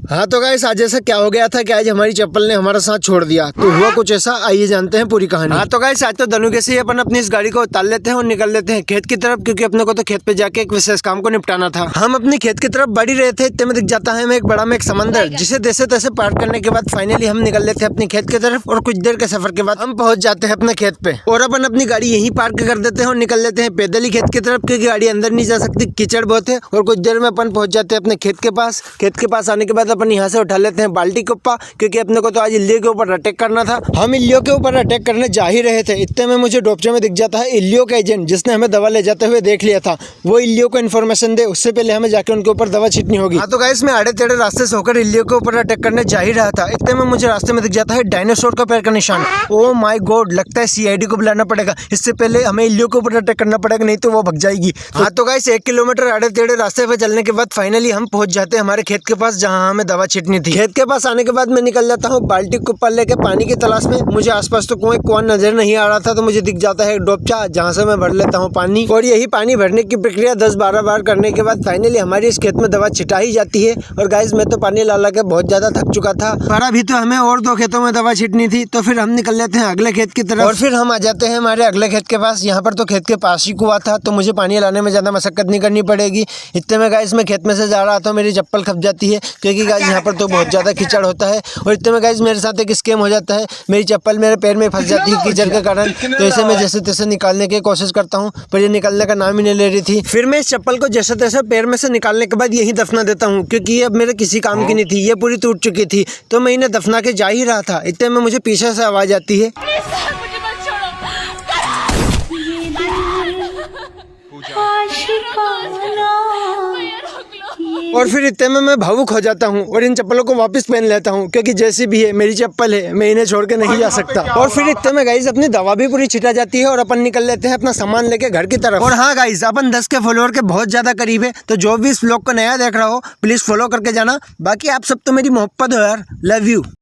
हाँ तो गाइस आज ऐसा क्या हो गया था कि आज हमारी चप्पल ने हमारा साथ छोड़ दिया। तो हुआ कुछ ऐसा, आइए जानते हैं पूरी कहानी। हाँ तो गाइस आज तो धनुके से ही अपन अपनी इस गाड़ी को उतार लेते हैं और निकल लेते हैं खेत की तरफ, क्योंकि अपने को तो खेत पे जाके एक विशेष काम को निपटाना था। हम अपनी खेत की तरफ बढ़ ही रहे थे, इतने में दिख जाता है हमें एक बड़ा में एक समंदर, जिसे जैसे तैसे पार करने के बाद फाइनली हम निकल लेते हैं अपनी खेत की तरफ। और कुछ देर के सफर के बाद हम पहुंच जाते हैं अपने खेत पे और अपन अपनी गाड़ी यहीं पार्क कर देते हैं और निकल लेते हैं पैदल ही खेत की तरफ, क्योंकि गाड़ी अंदर नहीं जा सकती, कीचड़ बहुत है। और कुछ देर में अपन पहुंच जाते हैं अपने खेत के पास। खेत के पास आने के बाद अपन यहाँ से उठा लेते हैं बाल्टी कुप्पा, क्योंकि अपने को तो आज इल्लियों के ऊपर अटैक करना था। हम इल्लियों के ऊपर अटैक करने जा ही रहे थे, इतने में मुझे डोपचे में दिख जाता है इल्लियों का एजेंट, जिसने हमें दवा ले जाते हुए देख लिया था। वो इल्लियों को इन्फॉर्मेशन दे, उससे पहले हमें जाके उनके ऊपर दवा छीटनी होगी। हाँ तो गाइस मैं आड़े टेढ़े रास्ते से होकर इल्लियों के ऊपर अटैक करने जा ही रहा था, इतने में मुझे रास्ते में दिख जाता है डायनासोर का पैर का निशान। ओ माय गॉड, लगता है सीआईडी को बुलाना पड़ेगा, इससे पहले हमें इल्लियों के ऊपर अटैक करना पड़ेगा, नहीं तो वो भग जाएगी। हाँ तो गाइस 1 किलोमीटर आड़े टेढ़े रास्ते पे चलने के बाद फाइनली हम पहुंच जाते हैं हमारे खेत के पास, जहाँ हमें दवा छीटनी थी। खेत के पास आने के बाद मैं निकल जाता हूँ बाल्टी कुप्पा लेके पानी की तलाश में। मुझे आसपास तो कोई कुआं नजर नहीं आ रहा था, तो मुझे दिख जाता है डोपचा, जहाँ से मैं भर लेता हूँ पानी। और यही पानी भरने की प्रक्रिया 10-12 बार करने के बाद फाइनली हमारी इस खेत में दवा छिटा ही जाती है। और गाइस मैं तो पानी ला के बहुत ज्यादा थक चुका था, पर अभी तो हमें और 2 खेतों में दवा छिटनी थी। तो फिर हम निकल लेते हैं अगले खेत की तरफ और फिर हम आ जाते हैं हमारे अगले खेत के पास। यहाँ पर तो खेत के पास ही कुआं था, तो मुझे पानी लाने में ज्यादा मशक्कत नहीं करनी पड़ेगी। इतने में गाइस मैं खेत में से जा रहा था, मेरी चप्पल खप जाती है, क्योंकि गाइस यहाँ पर तो बहुत ज्यादा कीचड़ होता है। और इतने में गाइस मेरे साथ एक स्कैम हो जाता है, मेरी चप्पल मेरे पैर में फंस जाती है कीचड़ के कारण। तो इसे मैं जैसे तैसे निकालने की कोशिश करता हूँ, पर ये निकलने का नाम ही नहीं ले रही थी। फिर मैं इस चप्पल को जैसे तैसे पैर में से निकालने के बाद यही दफना देता हूँ, क्योंकि ये अब मेरे किसी काम की नहीं थी, ये पूरी टूट चुकी थी। तो मैं इन्हें दफना के जा ही रहा था, इतने में मुझे पीछे से आवाज आती है, और फिर इतने में मैं भावुक हो जाता हूँ और इन चप्पलों को वापस पहन लेता हूँ, क्योंकि जैसी भी है मेरी चप्पल है, मैं इन्हें छोड़ के नहीं जा सकता। और फिर इतने में गाइस अपनी दवा भी पूरी छिटा जाती है और अपन निकल लेते हैं अपना सामान लेके घर की तरफ। और हाँ गाइस अपन 10 के फॉलोअर के बहुत ज्यादा करीब है, तो जो भी इस व्लॉग को नया देख रहा हो प्लीज फॉलो करके जाना। बाकी आप सब तो मेरी मोहब्बत हो यार, लव यू।